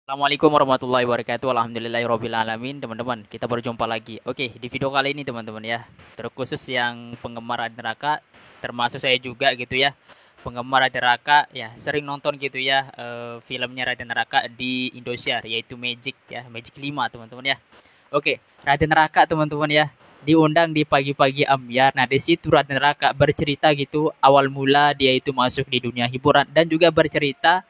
Assalamualaikum warahmatullahi wabarakatuh. Alhamdulillahirrabbilalamin. Teman-teman, kita berjumpa lagi. Oke, di video kali ini teman-teman ya, terkhusus yang penggemar Raden Raka, termasuk saya juga gitu ya, penggemar Raden Raka ya, sering nonton gitu ya filmnya Raden Raka di Indosiar, yaitu Magic ya, Magic 5 teman-teman ya. Oke, Raden Raka teman-teman ya, diundang di pagi-pagi Ambyar. Nah, di situ Raden Raka bercerita gitu awal mula dia itu masuk di dunia hiburan dan juga bercerita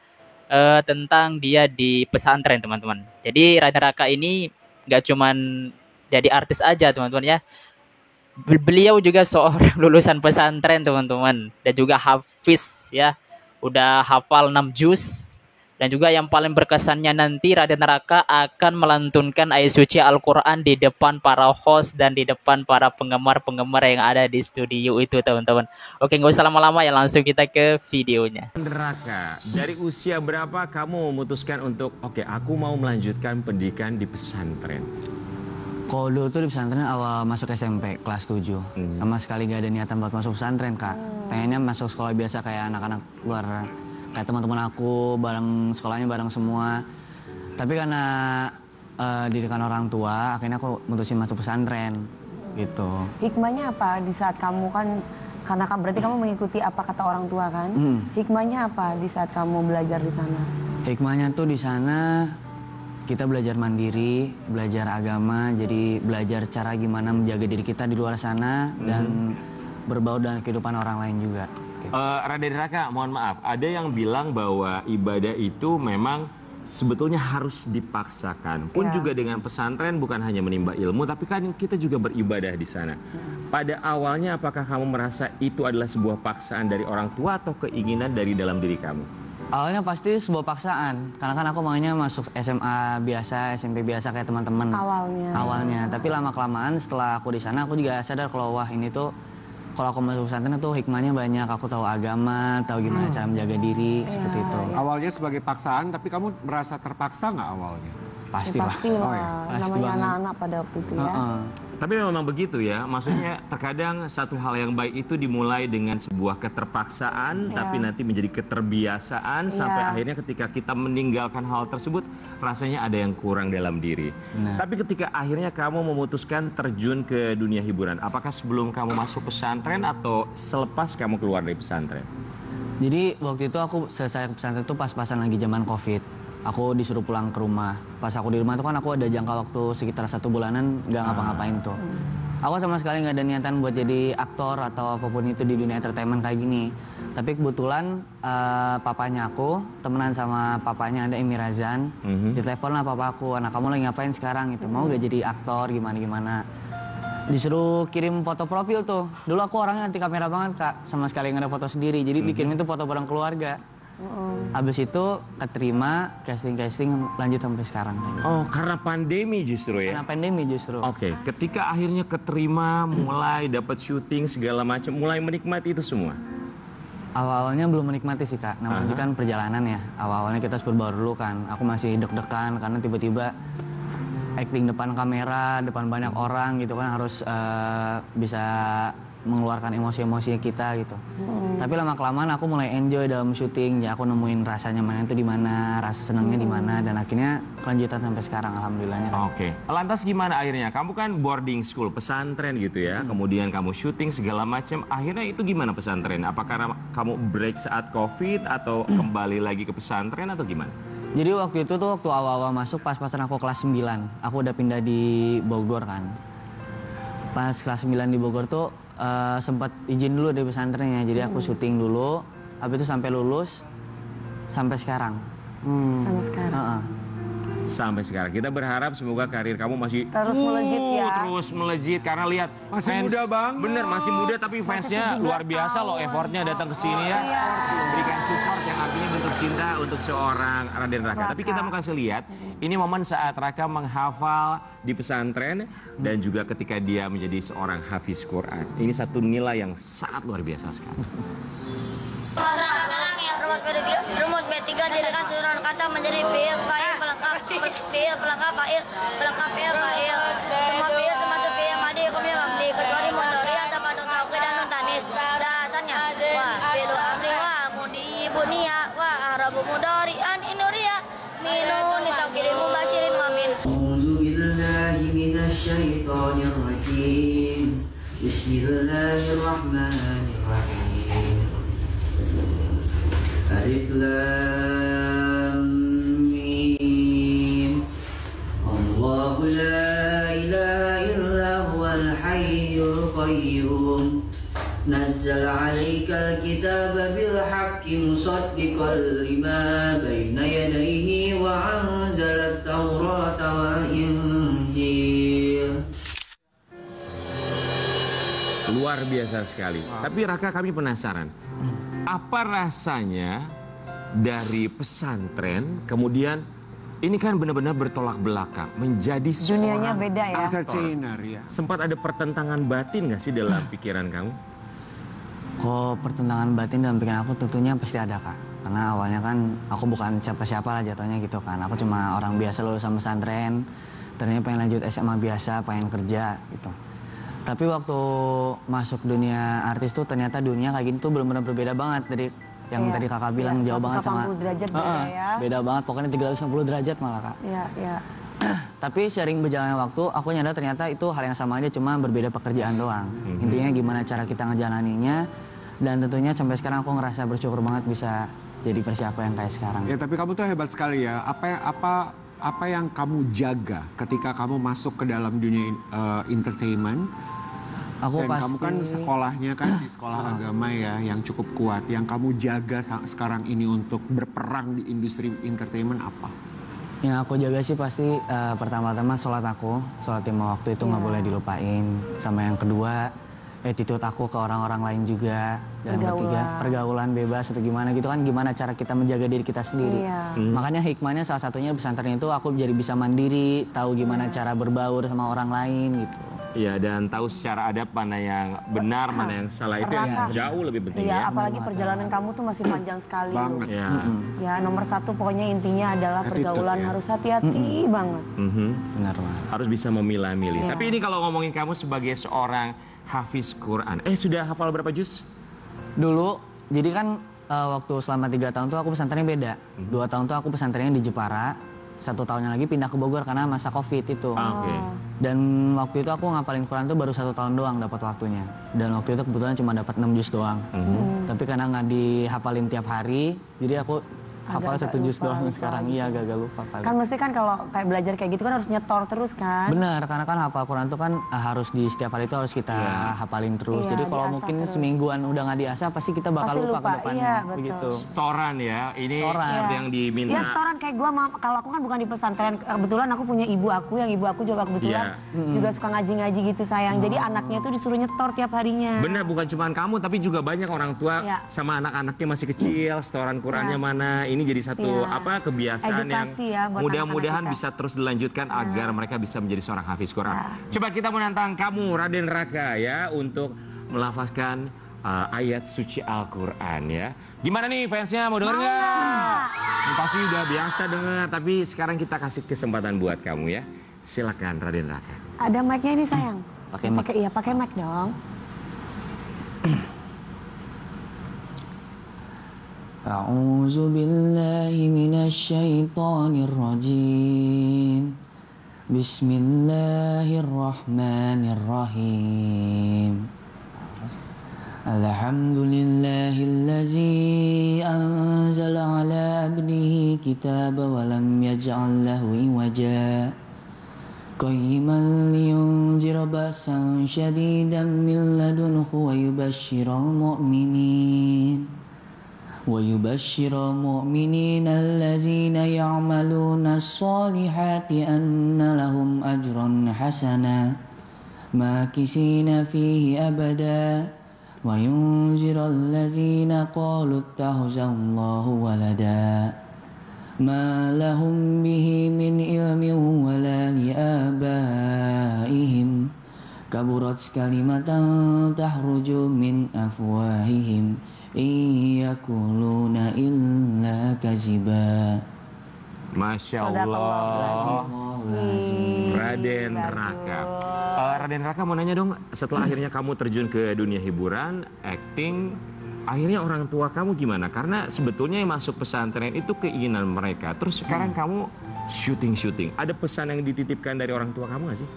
tentang dia di pesantren teman-teman. Jadi Raden Raka ini nggak cuman jadi artis aja teman-teman ya. Beliau juga seorang lulusan pesantren teman-teman dan juga hafiz ya. Udah hafal 6 juz dan juga yang paling berkesannya nanti Raden Raka akan melantunkan ayat suci Al-Quran di depan para host dan di depan para penggemar-penggemar yang ada di studio itu teman-teman. Oke, nggak usah lama-lama ya, langsung kita ke videonya. Raka, dari usia berapa kamu memutuskan untuk oke, aku mau melanjutkan pendidikan di pesantren? Kalau dulu tuh di pesantren awal masuk SMP kelas 7. Sama sekali gak ada niatan buat masuk pesantren, Kak. Pengennya masuk sekolah biasa kayak anak-anak luar, kayak teman-teman aku, bareng sekolahnya bareng semua. Tapi karena didikan orang tua, akhirnya aku mutusin masuk pesantren gitu. Hikmahnya apa di saat kamu kan, karena kan berarti kamu mengikuti apa kata orang tua kan? Hikmahnya apa di saat kamu belajar di sana? Hikmahnya tuh di sana kita belajar mandiri, belajar agama, jadi belajar cara gimana menjaga diri kita di luar sana dan berbaur dengan kehidupan orang lain juga. Raden Raka, mohon maaf, ada yang bilang bahwa ibadah itu memang sebetulnya harus dipaksakan. Pun juga dengan pesantren bukan hanya menimba ilmu, tapi kan kita juga beribadah di sana. Pada awalnya apakah kamu merasa itu adalah sebuah paksaan dari orang tua atau keinginan dari dalam diri kamu? Awalnya pasti sebuah paksaan, karena kan aku maunya masuk SMA biasa, SMP biasa kayak teman-teman. Awalnya, tapi lama-kelamaan setelah aku di sana aku juga sadar kalau wah ini tuh kalau aku masuk pesantren tuh hikmahnya banyak. Aku tahu agama, tahu gimana cara menjaga diri, seperti itu. Awalnya sebagai paksaan, tapi kamu merasa terpaksa nggak awalnya? Pastilah. Pastilah, Oh ya, namanya anak-anak pada waktu itu ya. Tapi memang begitu ya, maksudnya terkadang satu hal yang baik itu dimulai dengan sebuah keterpaksaan, tapi nanti menjadi keterbiasaan, sampai akhirnya ketika kita meninggalkan hal tersebut, rasanya ada yang kurang dalam diri. Tapi ketika akhirnya kamu memutuskan terjun ke dunia hiburan, apakah sebelum kamu masuk pesantren atau selepas kamu keluar dari pesantren? Jadi waktu itu aku selesai pesantren itu pas-pasan lagi zaman COVID. Aku disuruh pulang ke rumah. Pas aku di rumah tuh kan aku ada jangka waktu sekitar 1 bulanan nggak ngapa-ngapain tuh. Aku sama sekali nggak ada niatan buat jadi aktor atau apapun itu di dunia entertainment kayak gini. Tapi kebetulan papanya aku temenan sama papanya ada Emi Razan. Ditelepon lah papa aku, anak kamu lagi ngapain sekarang itu, mau gak jadi aktor gimana-gimana. Disuruh kirim foto profil tuh. Dulu aku orangnya anti kamera banget, Kak. Sama sekali nggak ada foto sendiri. Jadi dikirimin tuh foto bareng keluarga. Habis itu keterima, casting lanjut sampai sekarang. Oh, karena pandemi justru ya? Karena pandemi justru. Oke, ketika akhirnya keterima, mulai dapat syuting segala macam, mulai menikmati itu semua. Awal-awalnya belum menikmati sih, Kak. Namanya juga kan perjalanan ya. Awal-awalnya kita harus berbaur dulu kan. Aku masih deg-degan karena tiba-tiba acting depan kamera, depan banyak orang gitu kan, harus bisa mengeluarkan emosi-emosi kita gitu. Tapi lama-kelamaan aku mulai enjoy dalam syuting. Ya aku nemuin rasanya mana itu di mana, rasa senangnya di mana, dan akhirnya kelanjutan sampai sekarang alhamdulillahnya. Oke. Lantas gimana akhirnya? Kamu kan boarding school, pesantren gitu ya. Kemudian kamu syuting segala macam. Akhirnya itu gimana pesantren? Apakah kamu break saat Covid atau kembali lagi ke pesantren atau gimana? Jadi waktu itu tuh waktu awal-awal masuk pas-pasan aku kelas 9. Aku udah pindah di Bogor kan. Pas kelas 9 di Bogor tuh sempat izin dulu dari pesantrennya, jadi aku syuting dulu, habis itu sampai lulus, sampai sekarang. Sampai sekarang. Sampai sekarang. Kita berharap semoga karir kamu masih Terus melejit ya. Terus melejit karena lihat Masih fans, muda banget. bener masih muda tapi fansnya 17 luar biasa loh, effortnya datang ke sini ya, memberikan support yang artinya bentuk cinta untuk seorang Raden Raka. Tapi kita mau kasih lihat ini momen saat Raka menghafal di pesantren dan juga ketika dia menjadi seorang hafiz Quran. Ini satu nilai yang sangat luar biasa sekali. Rumus B3 jadikan suruhan kata menjadi fiil, fa'il, pelengkap fa'il, pelengkap fiil, fa'il. Semua fiil termasuk fiil madi, hukumnya mamdi, kecuali mudhari atau nun taukid dan nun tanis. Dasarnya wa fi'lu amri wa mudi bunia wa arabu mudhari'an inuria minun الشيطان الرجيم بسم الله الرحمن الرحيم ألف لام ميم الله لا إله إلا هو الحي القيوم نزل عليك الكتاب بالحق مصدقا لما بين يديه وأنزل التوراة والإنجيل. Luar biasa sekali. Tapi Raka, kami penasaran. Apa rasanya dari pesantren kemudian ini kan benar-benar bertolak belakang menjadi Dunianya seorang beda ya. Entertainer ya. Sempat ada pertentangan batin nggak sih dalam pikiran kamu? Kok pertentangan batin dalam pikiran aku tentunya pasti ada, Kak. Karena awalnya kan aku bukan siapa-siapa lah jatuhnya gitu kan. Aku cuma orang biasa lulusan pesantren, ternyata pengen lanjut SMA biasa, pengen kerja gitu. Tapi waktu masuk dunia artis tuh ternyata dunia kayak gini tuh benar-benar berbeda banget dari yang tadi Kakak bilang, jauh banget sama 180 derajat beda ya. Beda banget, pokoknya 360 derajat malah, Kak. Iya, iya. Tapi sering berjalannya waktu, aku nyadar ternyata itu hal yang sama aja, cuma berbeda pekerjaan doang. Intinya gimana cara kita ngejalaninya, dan tentunya sampai sekarang aku ngerasa bersyukur banget bisa jadi persiapa yang kayak sekarang. Ya, tapi kamu tuh hebat sekali ya. Apa yang kamu jaga ketika kamu masuk ke dalam dunia entertainment? Dan kamu kan sekolahnya kan di sekolah agama ya, yang cukup kuat. Yang kamu jaga sekarang ini untuk berperang di industri entertainment apa? Yang aku jaga sih pasti pertama-tama sholat lima waktu itu nggak boleh dilupain. Sama yang kedua, attitude aku ke orang-orang lain juga. Dan ketiga, pergaulan bebas atau gimana gitu kan, gimana cara kita menjaga diri kita sendiri. Makanya hikmahnya salah satunya pesantren itu aku jadi bisa mandiri, tahu gimana cara berbaur sama orang lain gitu. Iya, dan tahu secara adab mana yang benar, mana yang salah, itu yang jauh lebih penting ya. Apalagi perjalanan kamu tuh masih panjang sekali. Banget. Ya. Ya, nomor satu pokoknya intinya adalah pergaulan harus hati-hati banget. Benar banget. Harus bisa memilah-milih. Tapi ini kalau ngomongin kamu sebagai seorang hafiz Quran, sudah hafal berapa juz? Dulu, jadi kan waktu selama 3 tahun tuh aku pesantrennya beda. 2 tahun tuh aku pesantrennya di Jepara, 1 tahunnya lagi pindah ke Bogor karena masa Covid itu. Dan waktu itu aku ngapalin Quran tuh baru 1 tahun doang dapat waktunya. Dan waktu itu kebetulan cuma dapat 6 juz doang. Tapi karena nggak dihafalin tiap hari, jadi aku hafal 1 juz doang sekarang. Iya, agak lupa kali. Kan mesti kan kalau kayak belajar kayak gitu kan harus nyetor terus kan? Benar, karena kan hafal Quran tuh kan harus di setiap hari itu harus kita hafalin terus. Jadi kalau mungkin semingguan udah nggak diasah, pasti kita bakal lupa ke depannya. Iya, betul. Begitu. Setoran ya, ini seperti yang diminta. Ya setoran kayak gue, kalau aku kan bukan di pesantren, kebetulan aku punya ibu aku, yang ibu aku juga kebetulan juga suka ngaji-ngaji gitu sayang. Jadi anaknya tuh disuruh nyetor tiap harinya. Benar, bukan cuma kamu, tapi juga banyak orang tua sama anak-anaknya masih kecil, setoran Qurannya mana. Ini jadi satu kebiasaan edukasi yang buat mudah-mudahan anak-anak bisa terus dilanjutkan agar mereka bisa menjadi seorang hafiz Quran. Coba kita menantang kamu, Raden Raka ya, untuk melafazkan ayat suci Al-Quran ya. Gimana nih fansnya, mau denger nggak? Pasti udah biasa denger, tapi sekarang kita kasih kesempatan buat kamu ya. Silakan Raden Raka. Ada mic-nya ini sayang? Pakai mic. Iya, pakai mic dong. أعوذ بالله من الشيطان الرجيم بسم الله الرحمن الرحيم الحمد لله الذي أنزل على عبده كتاب ولم يجعل له عوجا قيما لينذر بأسا شديدا من لدنه ويبشر المؤمنين الذين يعملون الصالحات أن لهم أجرا حسنا ماكثين فيه أبدا وينذر الذين قالوا اتخذ الله ولدا ما لهم به من علم ولا لآبائهم كبرت كلمة تخرج من أفواههم Iyakuluna illa kaziba. Masya Allah. Raden Raka. Raden Raka mau nanya dong, setelah akhirnya kamu terjun ke dunia hiburan, acting, akhirnya orang tua kamu gimana? Karena sebetulnya yang masuk pesantren itu keinginan mereka. Terus sekarang kamu syuting. Ada pesan yang dititipkan dari orang tua kamu nggak sih?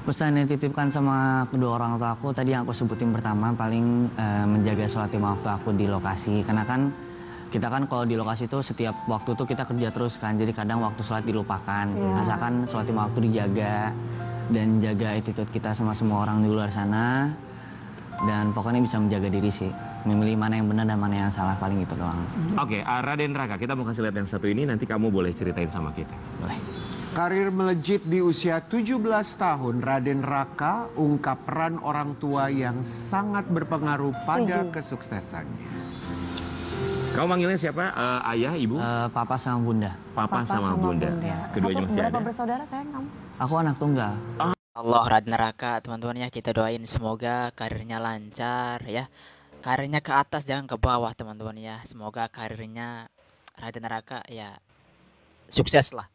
Pesan yang dititipkan sama kedua orang tua aku tadi yang aku sebutin pertama paling menjaga sholat lima waktu aku di lokasi, karena kan kita kan kalau di lokasi itu setiap waktu tuh kita kerja terus kan, jadi kadang waktu sholat dilupakan. Asalkan sholat lima waktu dijaga dan jaga attitude kita sama semua orang di luar sana, dan pokoknya bisa menjaga diri sih, memilih mana yang benar dan mana yang salah, paling itu doang. Oke, Raden Raka, kita mau kasih lihat yang satu ini, nanti kamu boleh ceritain sama kita. Boleh. Karir melejit di usia 17 tahun, Raden Raka ungkap peran orang tua yang sangat berpengaruh pada kesuksesannya. Kamu manggilnya siapa? Ayah, ibu? Papa sama bunda. Papa sama bunda. Keduanya masih berapa ada. bersaudara sayang kamu? Aku anak tunggal. Allah, Raden Raka, teman-teman ya, kita doain semoga karirnya lancar ya. Karirnya ke atas, jangan ke bawah teman-teman ya. Semoga karirnya Raden Raka ya sukses lah.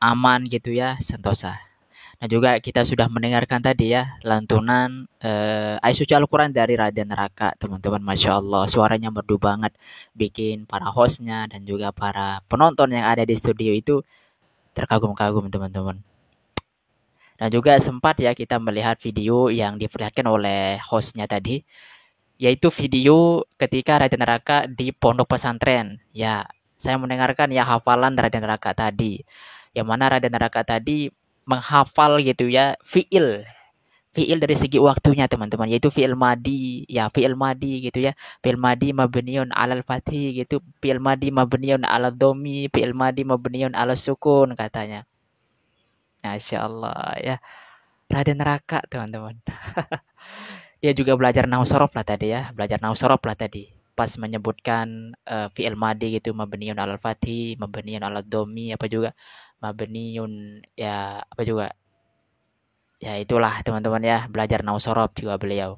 Aman gitu ya, sentosa. Nah juga kita sudah mendengarkan tadi ya lantunan ayat suci Al-Quran dari Raden Raka, teman-teman. Masya Allah, suaranya merdu banget, bikin para hostnya dan juga para penonton yang ada di studio itu terkagum-kagum, teman-teman. Dan juga sempat ya kita melihat video yang diperlihatkan oleh hostnya tadi, yaitu video ketika Raden Raka di pondok pesantren. Ya, saya mendengarkan ya hafalan Raden Raka tadi, yang mana Raden Raka tadi menghafal gitu ya fiil dari segi waktunya, teman-teman, yaitu fiil madi ya, fiil madi gitu ya, fiil madi mabniun alal fathi gitu, fiil madi mabniun alal domi, fiil madi mabniun alal sukun katanya. Masya Allah ya, Raden Raka, teman-teman. Dia juga belajar nahwu sorof lah tadi ya, pas menyebutkan fi'il madi gitu, mabniun alal fathi, mabniun alal domi, apa juga mabniun ya, apa juga ya, itulah teman-teman ya, belajar nahwu sorof juga beliau.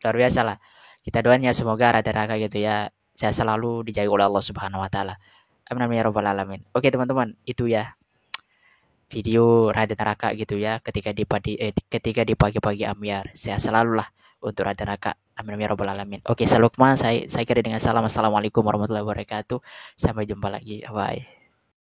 Luar biasa lah. Kita doain ya semoga Raden Raka gitu ya saya selalu dijaga oleh Allah Subhanahu wa taala. Amin ya rabbal alamin. Oke teman-teman, itu ya video Raden Raka gitu ya ketika di pagi-pagi ambiar. Sehat selalu lah untuk Raden Raka. Amin ya rabbal alamin. Oke, saya Lukman, saya kira dengan salam. Assalamualaikum warahmatullahi wabarakatuh. Sampai jumpa lagi. Bye.